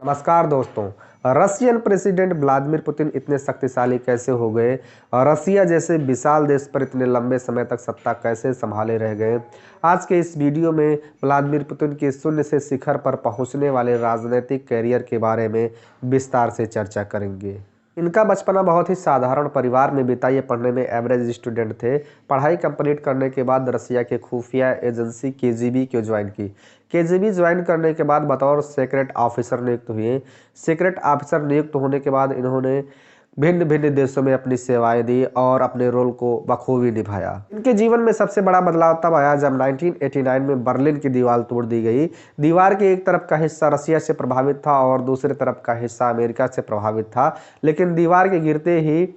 नमस्कार दोस्तों। Russian president Vladimir Putin इतने शक्तिशाली कैसे हो गए और रसिया जैसे विशाल देश पर इतने लंबे समय तक सत्ता कैसे संभाले रह गए। आज के इस वीडियो में व्लादिमीर पुतिन के शून्य से शिखर पर पहुंचने वाले राजनीतिक कैरियर के बारे में विस्तार से चर्चा करेंगे। इनका बचपना बहुत ही साधारण परिवार में बीता। ये पढ़ने में एवरेज स्टूडेंट थे। पढ़ाई कंप्लीट करने के बाद रसिया के खुफिया एजेंसी केजीबी को ज्वाइन की। केजीबी ज्वाइन करने के बाद बतौर सीक्रेट ऑफिसर नियुक्त हुए। सीक्रेट ऑफिसर नियुक्त होने के बाद इन्होंने भिन्न भिन्न देशों में अपनी सेवाएं दी और अपने रोल को बखूबी निभाया। इनके जीवन में सबसे बड़ा बदलाव तब आया जब 1989 में बर्लिन की दीवार तोड़ दी गई। दीवार के एक तरफ का हिस्सा रसिया से प्रभावित था और दूसरी तरफ का हिस्सा अमेरिका से प्रभावित था, लेकिन दीवार के गिरते ही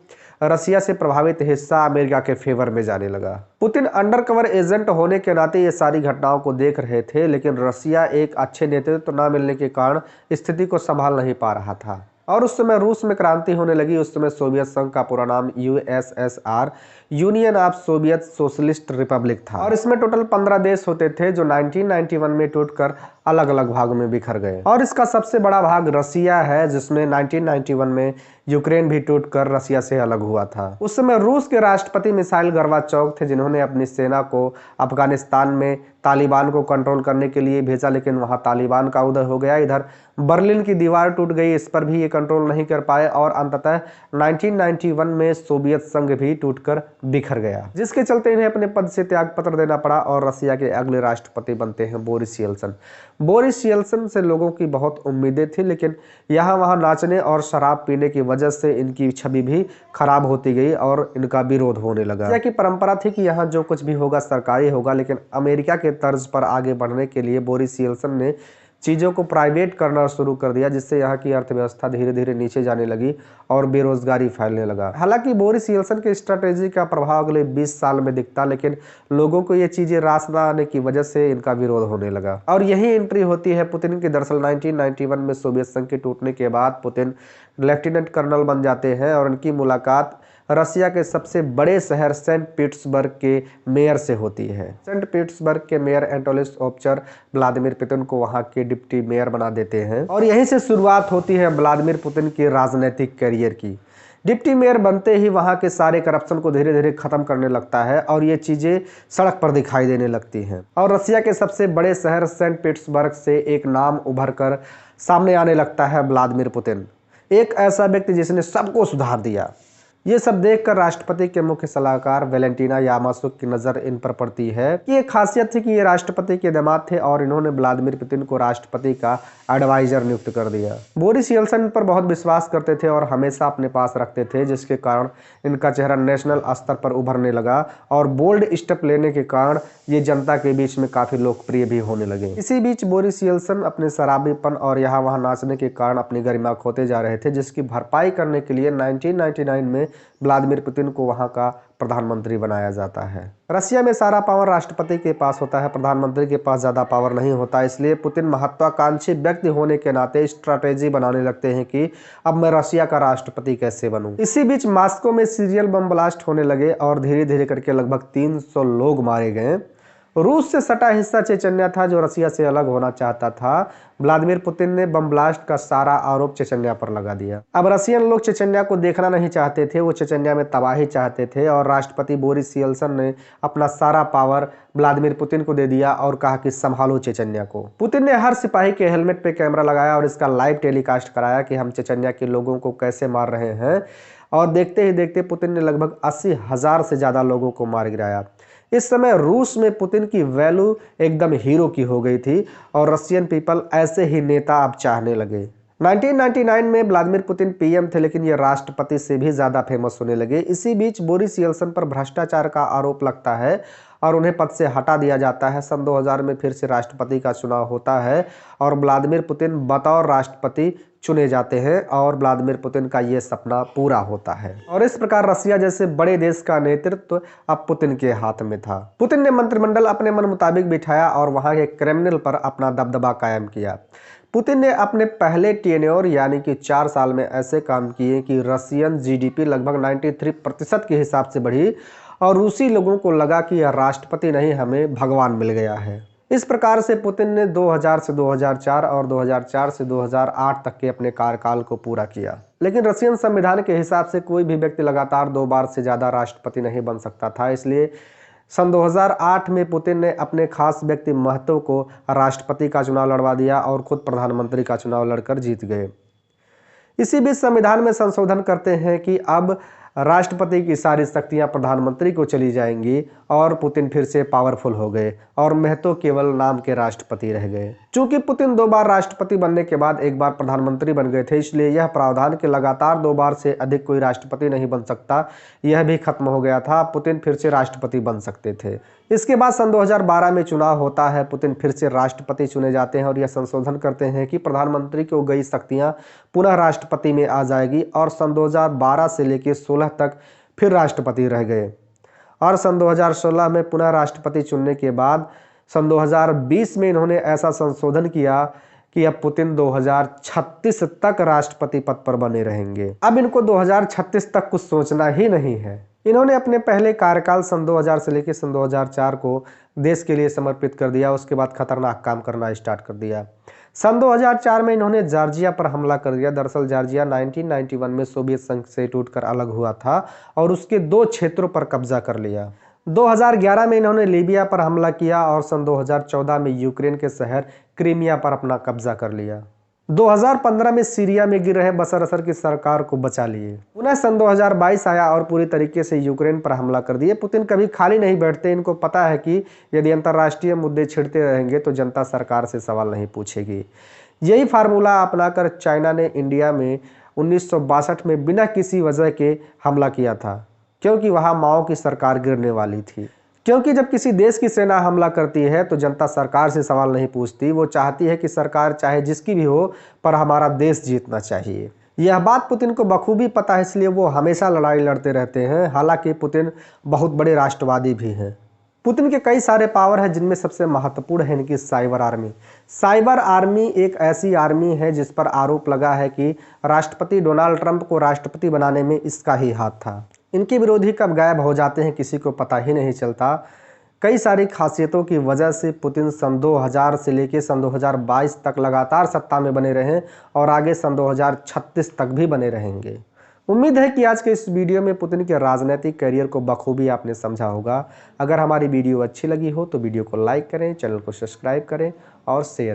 रसिया से प्रभावित हिस्सा अमेरिका के फेवर में जाने लगा। पुतिन अंडरकवर एजेंट होने के नाते ये सारी घटनाओं को देख रहे थे, लेकिन रसिया एक अच्छे नेतृत्व न मिलने के कारण स्थिति को संभाल नहीं पा रहा था और उस समय रूस में क्रांति होने लगी। उस समय सोवियत संघ का पूरा नाम USSR, union of Soviet socialist Republic था और इसमें टोटल 15 देश होते थे जो 1991 में टूटकर अलग अलग भागों में बिखर गए और इसका सबसे बड़ा भाग रसिया है, जिसमें 1991 में यूक्रेन भी टूटकर रसिया से अलग हुआ था। उस समय रूस के राष्ट्रपति मिसाइल गोर्बाचोव थे, जिन्होंने अपनी सेना को अफगानिस्तान में तालिबान को कंट्रोल करने के लिए भेजा, लेकिन वहां तालिबान का उदय हो गया। इधर बर्लिन की दीवार टूट गई, इस पर भी ये कंट्रोल नहीं कर पाए और अंततः 1991 में सोवियत संघ भी टूटकर बिखर गया, जिसके चलते इन्हें अपने पद से त्याग पत्र देना पड़ा और रसिया के अगले राष्ट्रपति बनते हैं बोरिस येल्सिन। बोरिस येल्सिन से लोगों की बहुत उम्मीदें थी, लेकिन यहाँ वहाँ नाचने और शराब पीने की वजह से इनकी छवि भी खराब होती गई और इनका विरोध होने लगा। रसिया की परंपरा थी कि यहाँ जो कुछ भी होगा सरकारी होगा, लेकिन अमेरिका के तर्ज पर आगे बढ़ने के लिए बोरिस येल्सिन ने चीज़ों को प्राइवेट करना शुरू कर दिया, जिससे यहाँ की अर्थव्यवस्था धीरे धीरे नीचे जाने लगी और बेरोजगारी फैलने लगा। हालांकि बोरिस येल्सिन की स्ट्रैटेजी का प्रभाव अगले 20 साल में दिखता, लेकिन लोगों को ये चीजें रास न आने की वजह से इनका विरोध होने लगा और यही एंट्री होती है पुतिन की। दरअसल 1991 में सोवियत संघ के टूटने के बाद पुतिन लेफ्टिनेंट कर्नल बन जाते हैं और इनकी मुलाकात रसिया के सबसे बड़े शहर सेंट पीटर्सबर्ग के मेयर से होती है। सेंट पीटर्सबर्ग के मेयर एंटोनिस ओप्चर व्लादिमीर पुतिन को वहां के डिप्टी मेयर बना देते हैं और यहीं से शुरुआत होती है व्लादिमीर पुतिन के राजनीतिक करियर की। डिप्टी मेयर बनते ही वहां के सारे करप्शन को धीरे धीरे खत्म करने लगता है और ये चीजें सड़क पर दिखाई देने लगती हैं और रसिया के सबसे बड़े शहर सेंट पीटर्सबर्ग से एक नाम उभर कर सामने आने लगता है व्लादिमीर पुतिन, एक ऐसा व्यक्ति जिसने सबको सुधार दिया। ये सब देखकर राष्ट्रपति के मुख्य सलाहकार वेलेंटिना यामासुक की नजर इन पर पड़ती है कि एक खासियत थी कि ये राष्ट्रपति के दामाद थे और इन्होंने व्लादिमीर पुतिन को राष्ट्रपति का एडवाइजर नियुक्त कर दिया। बोरिस येल्सिन पर बहुत विश्वास करते थे और हमेशा अपने पास रखते थे, जिसके कारण इनका चेहरा नेशनल स्तर पर उभरने लगा और बोल्ड स्टेप लेने के कारण ये जनता के बीच में काफी लोकप्रिय भी होने लगे। इसी बीच बोरिस येल्सिन अपने शराबीपन और यहाँ वहाँ नाचने के कारण अपनी गरिमा खोते जा रहे थे, जिसकी भरपाई करने के लिए 1999 में व्लादिमीर पुतिन को वहां का प्रधानमंत्री बनाया जाता है। रसिया में सारा पावर राष्ट्रपति के पास होता है, प्रधानमंत्री के पास ज्यादा पावर नहीं होता, इसलिए पुतिन महत्वाकांक्षी व्यक्ति होने के नाते स्ट्रैटेजी बनाने लगते हैं कि अब मैं रसिया का राष्ट्रपति कैसे बनूं। इसी बीच मॉस्को में सीरियल बम ब्लास्ट होने लगे और धीरे धीरे करके लगभग 300 लोग मारे गए। रूस से सटा हिस्सा चेचन्या था जो रसिया से अलग होना चाहता था। व्लादिमीर पुतिन ने बम ब्लास्ट का सारा आरोप चेचन्या पर लगा दिया। अब रसियन लोग चेचन्या को देखना नहीं चाहते थे, वो चेचन्या में तबाही चाहते थे और राष्ट्रपति बोरिस येल्सिन ने अपना सारा पावर व्लादिमीर पुतिन को दे दिया और कहा कि संभालो चेचन्या को। पुतिन ने हर सिपाही के हेलमेट पे कैमरा लगाया और इसका लाइव टेलीकास्ट कराया कि हम चेचन्या के लोगों को कैसे मार रहे हैं और देखते ही देखते पुतिन ने लगभग 80,000 से ज्यादा लोगों को मार गिराया। इस समय रूस में पुतिन की वैल्यू एकदम हीरो की हो गई थी और रशियन पीपल ऐसे ही नेता अब चाहने लगे। 1999 में व्लादिमीर पुतिन पीएम थे, लेकिन ये राष्ट्रपति से भी ज्यादा फेमस होने लगे। इसी बीच बोरिस येल्सिन पर भ्रष्टाचार का आरोप लगता है और उन्हें पद से हटा दिया जाता है। सन 2000 में फिर से राष्ट्रपति का चुनाव होता है और व्लादिमीर पुतिन बतौर राष्ट्रपति चुने जाते हैं और व्लादिमीर पुतिन का ये सपना पूरा होता है और इस प्रकार रसिया जैसे बड़े देश का नेतृत्व अब पुतिन के हाथ में था। पुतिन ने मंत्रिमंडल अपने मन मुताबिक बिठाया और वहां के क्रेमलिन पर अपना दबदबा कायम किया। पुतिन ने अपने पहले टेन्योर यानी कि 4 साल में ऐसे काम किए कि रसियन जीडीपी लगभग 93% के हिसाब से बढ़ी और रूसी लोगों को लगा कि यह राष्ट्रपति नहीं, हमें भगवान मिल गया है। इस प्रकार से पुतिन ने 2000 से 2004 और 2004 से 2008 तक के अपने कार्यकाल को पूरा किया। लेकिन रशियन संविधान के हिसाब से कोई भी व्यक्ति लगातार 2 बार से ज़्यादा राष्ट्रपति नहीं बन सकता था। इसलिए सन 2008 में पुतिन ने अपने खास व्यक्ति महतो को राष्ट्रपति का चुनाव लड़वा दिया और खुद प्रधानमंत्री का चुनाव लड़कर जीत गए। इसी बीच संविधान में संशोधन करते हैं कि अब राष्ट्रपति की सारी शक्तियां प्रधानमंत्री को चली जाएंगी और पुतिन फिर से पावरफुल हो गए और महतो केवल नाम के राष्ट्रपति रह गए। चूंकि पुतिन 2 बार राष्ट्रपति बनने के बाद 1 बार प्रधानमंत्री बन गए थे, इसलिए यह प्रावधान कि लगातार 2 बार से अधिक कोई राष्ट्रपति नहीं बन सकता, यह भी खत्म हो गया था। पुतिन फिर से राष्ट्रपति बन सकते थे। इसके बाद सन 2012 में चुनाव होता है, पुतिन फिर से राष्ट्रपति चुने जाते हैं और यह संशोधन करते हैं कि प्रधानमंत्री को गई शक्तियां पुनः राष्ट्रपति में आ जाएगी और सन 2012 से लेकर 16 तक फिर राष्ट्रपति रह गए। और सन 2016 में पुनः राष्ट्रपति चुनने के बाद सन 2020 में इन्होंने ऐसा संशोधन किया कि अब पुतिन 2036 तक राष्ट्रपति पद पर बने रहेंगे। अब इनको 2036 तक कुछ सोचना ही नहीं है। इन्होंने अपने पहले कार्यकाल सन 2000 से लेकर सन 2004 को देश के लिए समर्पित कर दिया। उसके बाद खतरनाक काम करना स्टार्ट कर दिया। सन 2004 में इन्होंने जॉर्जिया पर हमला कर दिया। दरअसल जॉर्जिया 1991 में सोवियत संघ से टूटकर अलग हुआ था और उसके 2 क्षेत्रों पर कब्जा कर लिया। 2011 में इन्होंने लीबिया पर हमला किया और सन 2014 में यूक्रेन के शहर क्रीमिया पर अपना कब्जा कर लिया। 2015 में सीरिया में गिर रहे बशर असद की सरकार को बचा लिए। पुनः सन 2022 आया और पूरी तरीके से यूक्रेन पर हमला कर दिए। पुतिन कभी खाली नहीं बैठते। इनको पता है कि यदि अंतर्राष्ट्रीय मुद्दे छिड़ते रहेंगे तो जनता सरकार से सवाल नहीं पूछेगी। यही फार्मूला अपनाकर चाइना ने इंडिया में 1962 में बिना किसी वजह के हमला किया था, क्योंकि वहाँ माओ की सरकार गिरने वाली थी। क्योंकि जब किसी देश की सेना हमला करती है तो जनता सरकार से सवाल नहीं पूछती, वो चाहती है कि सरकार चाहे जिसकी भी हो पर हमारा देश जीतना चाहिए। यह बात पुतिन को बखूबी पता है, इसलिए वो हमेशा लड़ाई लड़ते रहते हैं। हालांकि पुतिन बहुत बड़े राष्ट्रवादी भी हैं। पुतिन के कई सारे पावर हैं, जिनमें सबसे महत्वपूर्ण है इनकी साइबर आर्मी। साइबर आर्मी एक ऐसी आर्मी है जिस पर आरोप लगा है कि राष्ट्रपति डोनाल्ड ट्रंप को राष्ट्रपति बनाने में इसका ही हाथ था। इनके विरोधी कब गायब हो जाते हैं किसी को पता ही नहीं चलता। कई सारी खासियतों की वजह से पुतिन सन 2000 से लेकर सन 2022 तक लगातार सत्ता में बने रहे और आगे सन 2036 तक भी बने रहेंगे। उम्मीद है कि आज के इस वीडियो में पुतिन के राजनीतिक करियर को बखूबी आपने समझा होगा। अगर हमारी वीडियो अच्छी लगी हो तो वीडियो को लाइक करें, चैनल को सब्सक्राइब करें और शेयर